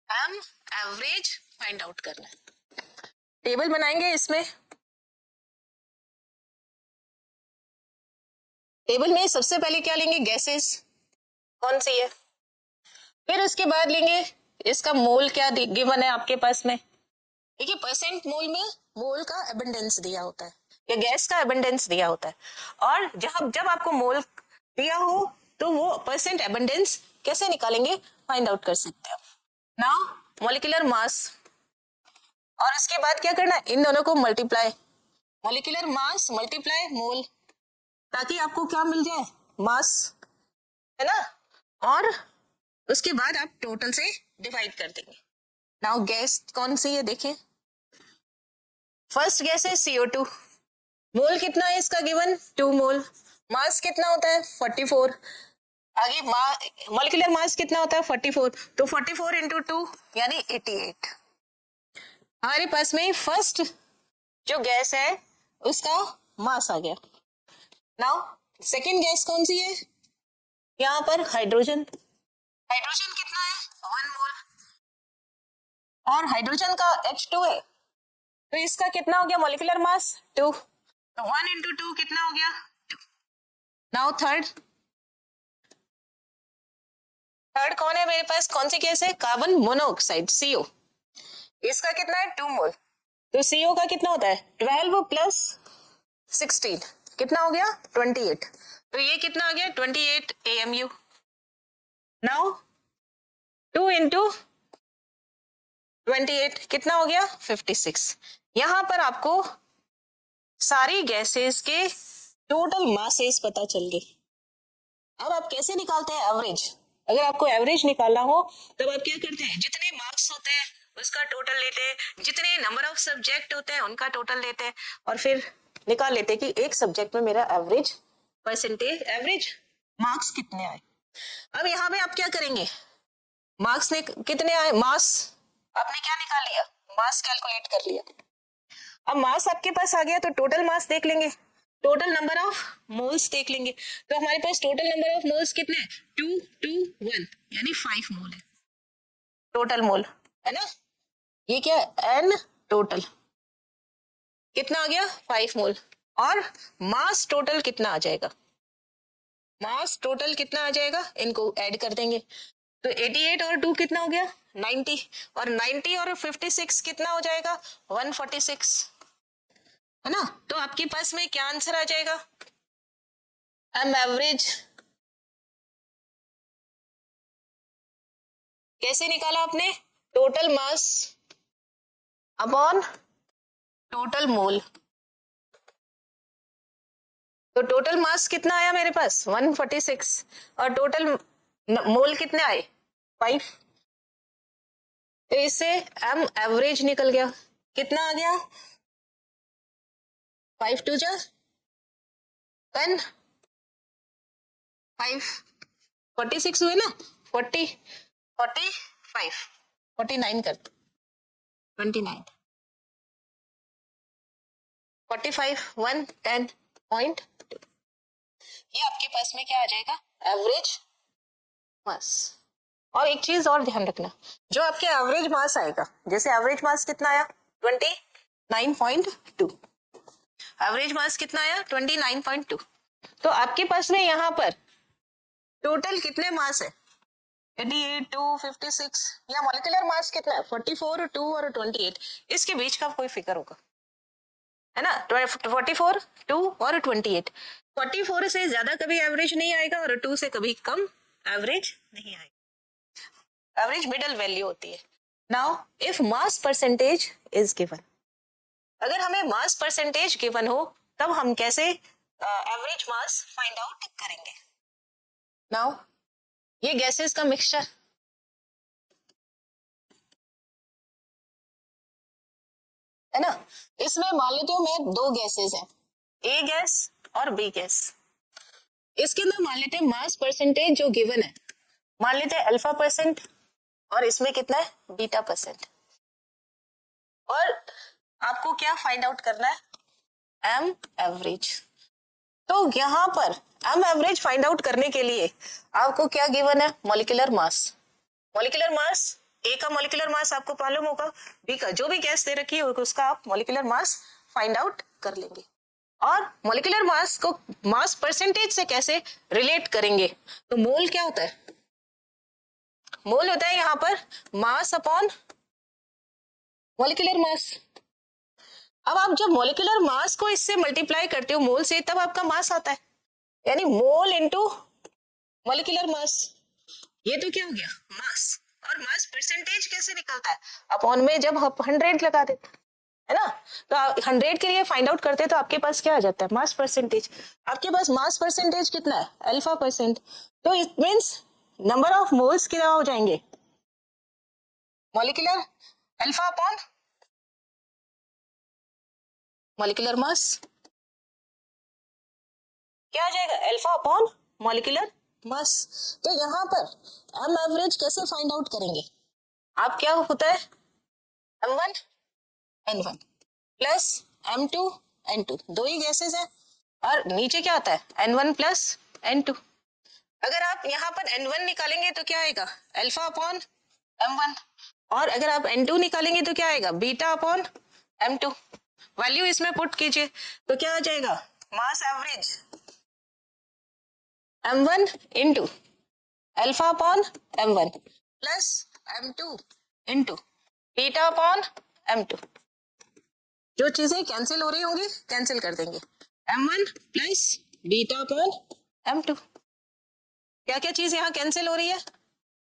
एम एवरेज फाइंड आउट करना है। टेबल बनाएंगे इसमें, टेबल में सबसे पहले क्या लेंगे गैसेस कौन सी है, फिर उसके बाद लेंगे इसका मोल क्या गिवन है आपके पास में। देखिए परसेंट मोल में मोल का एबंडेंस दिया होता है या गैस का एबंडेंस दिया होता है, और जब आपको मोल दिया हो तो वो परसेंट एबंडेंस कैसे निकालेंगे फाइंड आउट कर सकते हैं। नाउ मॉलिक्यूलर मास, और उसके बाद क्या करना है इन दोनों को मल्टीप्लाई, मॉलिक्यूलर मास मल्टीप्लाई मोल, ताकि आपको क्या मिल जाए मास, है ना। और उसके बाद आप टोटल से डिवाइड कर देंगे। नाउ गैस कौन सी है देखें, फर्स्ट गैस है CO2, मोल कितना है इसका गिवन 2 मोल, मास कितना होता है 44, आगे मॉलिक्यूलर मास कितना होता है 44, तो 44 इंटू 2 यानी 88। हमारे पास में फर्स्ट जो गैस है उसका मास आ गया। नाउ सेकेंड गैस कौन सी है यहाँ पर हाइड्रोजन, हाइड्रोजन कितना है 1 मोल, और हाइड्रोजन का H2 है तो इसका कितना हो गया मॉलिक्यूलर मास 2, तो 1 इंटू 2 कितना हो गया 2। नाउ थर्ड कौन है मेरे पास, कौन सी गैस है कार्बन मोनोऑक्साइड CO, इसका कितना है 2 मोल, तो CO का कितना होता है 12 प्लस 16 कितना हो गया 28, तो ये कितना आ गया 28 AMU। नाउ 2 इंटू 28 कितना हो गया 56। यहां पर आपको सारी गैसेस के टोटल मासेस पता चल गए। अब आप कैसे निकालते हैं एवरेज, अगर आपको एवरेज निकालना हो तब आप क्या करते हैं जितने मार्क्स होते हैं उसका टोटल लेते हैं, जितने नंबर ऑफ सब्जेक्ट होते हैं उनका टोटल लेते हैं, और फिर निकाल लेते हैं कि एक सब्जेक्ट में मेरा एवरेज परसेंटेज एवरेज मार्क्स कितने आए। अब यहाँ पे आप क्या करेंगे, मार्क्स ने कितने आए, मास आपने क्या निकाल लिया मास कैलकुलेट कर लिया। अब मास आपके पास आ गया तो टोटल मास देख लेंगे, टोटल नंबर ऑफ मोल्स देख लेंगे, तो हमारे पास टोटल नंबर ऑफ मोल्स कितने हैं 2 2 1 यानी 5 मोल है टोटल मोल, है ना। ये क्या एन टोटल कितना आ गया 5 मोल, और मास टोटल कितना आ जाएगा, मास टोटल कितना आ जाएगा इनको ऐड कर देंगे, तो 88 और 2 कितना हो गया 90, और 90 और 56 कितना हो जाएगा? 146, है ना? तो आपके पास में क्या आंसर आ जाएगा? एम एवरेज कैसे निकाला आपने? Total mass upon total mole. तो टोटल मास कितना आया मेरे पास? 146, और टोटल मोल कितने आए? 5। तो इससे एम एवरेज निकल गया। कितना आ गया? 5 2 जा 10, 5 46 हुए ना? 40 45 49 कर, 29 45 1 10.2। ये आपके पास में क्या आ जाएगा? Average mass. और एक चीज और ध्यान रखना, जो आपके एवरेज मास आएगा, जैसे एवरेज मास कितना आया? 29.2। एवरेज मास कितना आया? 29.2। तो आपके पास में यहाँ पर टोटल कितने मास है? 88 2 56, या मॉलिक्यूलर मास कितना है? 44 2 और 28, इसके बीच का कोई फिगर होगा, है ना? 44 2 और 28। 44 से ज्यादा कभी एवरेज नहीं आएगा और 2 से कभी कम एवरेज नहीं आएगा। एवरेज मिडल वैल्यू होती है। Now if mass percentage is given, अगर हमें मास परसेंटेज गिवन हो तब हम कैसे एवरेज मास फाइंड आउट करेंगे? नाउ ये गैसेस का मिक्सचर, है ना? इसमें मान लेती हूँ मैं 2 गैसेस हैं, ए गैस और बी गैस। इसके अंदर मान लेते हैं मास परसेंटेज जो गिवन है, मान लेते हैं अल्फा परसेंट, और इसमें कितना है? Beta percent. और आपको क्या फाइंड आउट करना है? M average. तो यहाँ पर एम एवरेज फाइंड आउट करने के लिए आपको क्या गिवन है? Molecular mass. मॉलिक्यूलर मास, ए का मॉलिक्यूलर मास आपको मालूम होगा, बी का जो भी गैस दे रखी है उसका आप मॉलिक्यूलर मास फाइंड आउट कर लेंगे। और मॉलिक्यूलर मास को मास परसेंटेज से कैसे रिलेट करेंगे? तो मोल क्या होता है? मोल होता है यहाँ पर मास अपॉन मॉलिक्यूलर मास। अब आप जब मॉलिक्यूलर मास को इससे मल्टीप्लाई करते हो मोल से, तब आपका मास आता है, यानी मोल इनटू मॉलिक्यूलर मास। ये तो क्या हो गया? मास। और मास परसेंटेज कैसे निकलता है? अपॉन में जब आप 100 लगा देते, है ना? तो 100 के लिए फाइंड आउट करते हैं तो आपके पास क्या आ जाता है? Mass percentage. आपके पास मास परसेंटेज कितना है? Alpha percent. तो it means number of moles क्या हो जाएंगे? Molecular alpha upon molecular mass क्या आ जाएगा? Alpha upon molecular mass. तो यहाँ पर एम एवरेज कैसे फाइंड आउट करेंगे? आप क्या होता है? M1 N1 plus M2 N2, 2 ही गैसेस है, और नीचे क्या आता है? N1 plus N2। अगर आप यहाँ पर N1 निकालेंगे तो क्या आएगा? अल्फा अपॉन M1, और अगर आप N2 निकालेंगे तो क्या आएगा? Beta upon M2। वैल्यू इसमें पुट कीजिए तो क्या आ जाएगा? Mass average M1 into alpha upon M1 plus M2 into beta upon M2। जो चीजें कैंसिल हो रही होंगी कैंसिल कर देंगे। M1 plus beta upon M2। क्या क्या चीज यहाँ कैंसिल हो रही है?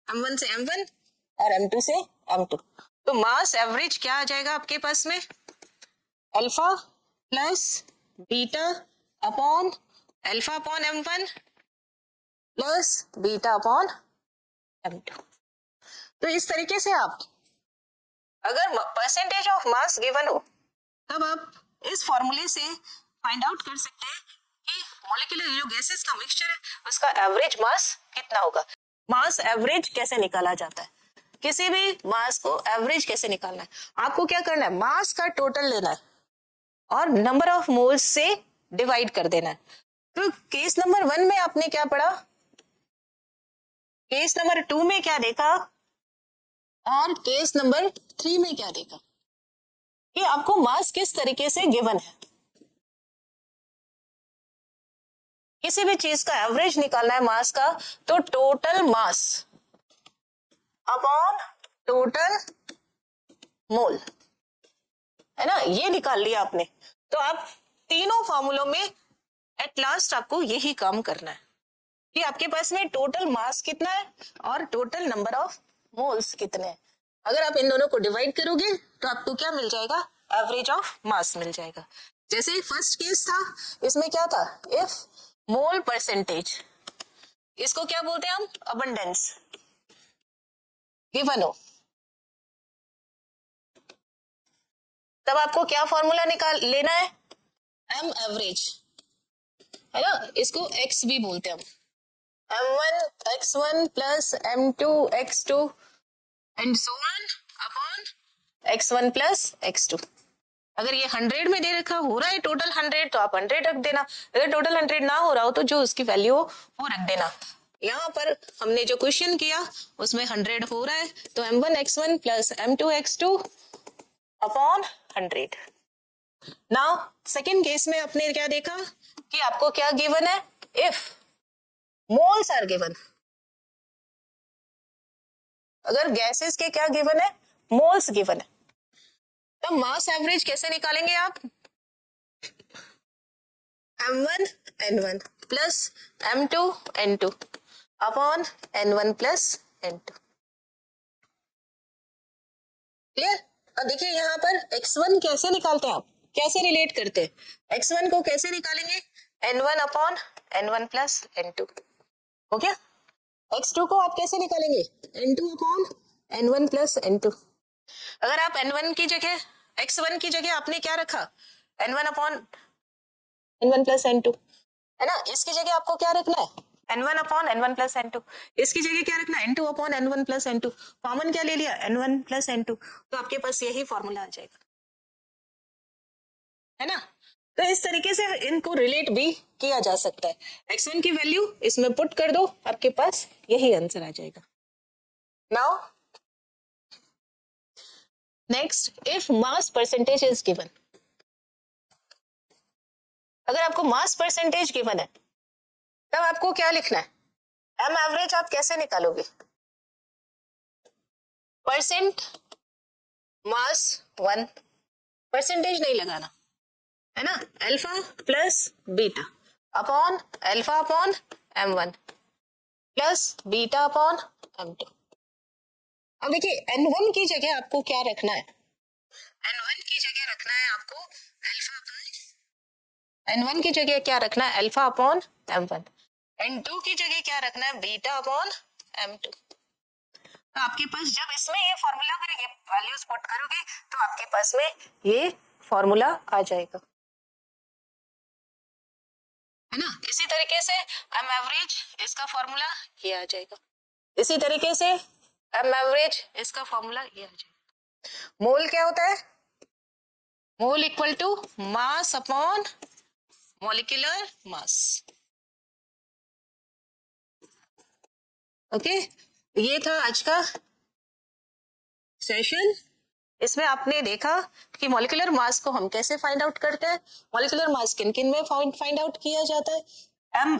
M1 से M1 और M2 से M2। तो मास एवरेज क्या आ जाएगा आपके पास में? Alpha plus beta upon alpha upon M1 plus beta upon M2। तो इस तरीके से आप अगर परसेंटेज ऑफ मास गिवन हो तब आप इस फॉर्मूले से फाइंड आउट कर सकते हैं कि मॉलिक्यूलर जो गैसेस का मिक्सचर है उसका एवरेज मास कितना होगा। मास एवरेज कैसे निकाला जाता है? किसी भी मास को एवरेज कैसे निकालना है? आपको क्या करना है? मास का टोटल लेना है और नंबर ऑफ मोल्स से डिवाइड कर देना है। तो केस नंबर 1 में आपने क्या पढ़ा, केस नंबर 2 में क्या देखा, और केस नंबर 3 में क्या देखा कि आपको मास किस तरीके से गिवन है। किसी भी चीज का एवरेज निकालना है मास का, तो total mass upon total mole, है ना, ये निकाल लिया आपने। तो आप तीनों फॉर्मूलों में एट लास्ट आपको यही काम करना है कि आपके पास में टोटल मास कितना है और टोटल नंबर ऑफ मोल्स कितने हैं। अगर आप इन दोनों को डिवाइड करोगे तो आपको क्या मिल जाएगा, एवरेज ऑफ मास मिल जाएगा। जैसे फर्स्ट केस था, इसमें क्या था, इफ मोल परसेंटेज, इसको क्या बोलते हैं हम, अबंडेंस, गिवन हो, तब आपको क्या फॉर्मूला निकाल लेना है, एम एवरेज, है ना, इसको एक्स भी बोलते हैं हम, m1 x1 plus m2 x2 and so on upon x1 plus x2। अगर ये 100 में दे रखा हो रहा है टोटल 100 तो आप 100 रख देना, अगर टोटल 100 ना हो रहा हो तो जो उसकी वैल्यू हो वो रख देना। यहाँ पर हमने जो क्वेश्चन किया उसमें 100 हो रहा है तो m1 x1 plus m2 x2 upon 100। Now second case में आपने क्या देखा कि आपको क्या गिवन है, इफ मोल्स आर गिवन, अगर गैसेस के क्या गिवन है, मोल्स गिवन है, तो मास एवरेज कैसे निकालेंगे आप, m1 n1 plus m2 n2 upon n1 plus n2। Clear. अब देखिए यहाँ पर x1 कैसे निकालते हैं, आप कैसे रिलेट करते हैं, x1 को कैसे निकालेंगे, n1 upon n1 plus n2, हो गया। x2 को आप कैसे निकालेंगे, n2 upon n1 plus n2। अगर आप n1 की जगह, x1 की जगह आपने क्या रखा, n1 upon n1 plus n2, है ना, इसकी जगह आपको क्या रखना है, n1 upon n1 plus n2, इसकी जगह क्या रखना है, n2 upon n1 plus n2, common क्या ले लिया, n1 प्लस n2, तो आपके पास यही फॉर्मूला आ जाएगा, है ना। तो इस तरीके से इनको रिलेट भी किया जा सकता है, x1 की वैल्यू इसमें पुट कर दो, आपके पास यही आंसर आ जाएगा। Now next, if mass percentage is given, अगर आपको मास परसेंटेज गिवन है तब आपको क्या लिखना है, एम एवरेज आप कैसे निकालोगे, परसेंट मास 1, परसेंटेज नहीं लगाना, है ना, alpha plus beta upon alpha upon m1 plus beta upon m2। अब देखिए n1 की जगह आपको क्या रखना है, n1 की जगह रखना है आपको अल्फा अपॉन, n1 की जगह क्या रखना है, अल्फा अपॉन m1, n2 की जगह क्या रखना है, बीटा अपॉन m2। तो आपके पास जब इसमें ये फॉर्मूला में ये वैल्यूज पुट करोगे तो आपके पास में ये फॉर्मूला आ जाएगा, है ना। इसी तरीके से एम एवरेज, इसका फॉर्मूला ये आ जाएगा, इसी तरीके से एम एवरेज, इसका फॉर्मूला ये आ जाएगा। मोल क्या होता है, mole equal to mass upon molecular mass. Okay, ये था आज का सेशन। इसमें आपने देखा कि मॉलिक्यूलर मास को हम कैसे फाइंड आउट करते हैं, मॉलिक्यूलर मास किन किन में फाइंड आउट किया जाता है, एम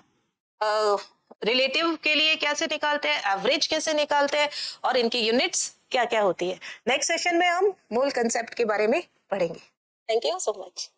रिलेटिव के लिए कैसे निकालते हैं, एवरेज कैसे निकालते हैं और इनकी यूनिट्स क्या क्या होती है। नेक्स्ट सेशन में हम मोल कंसेप्ट के बारे में पढ़ेंगे। Thank you so much.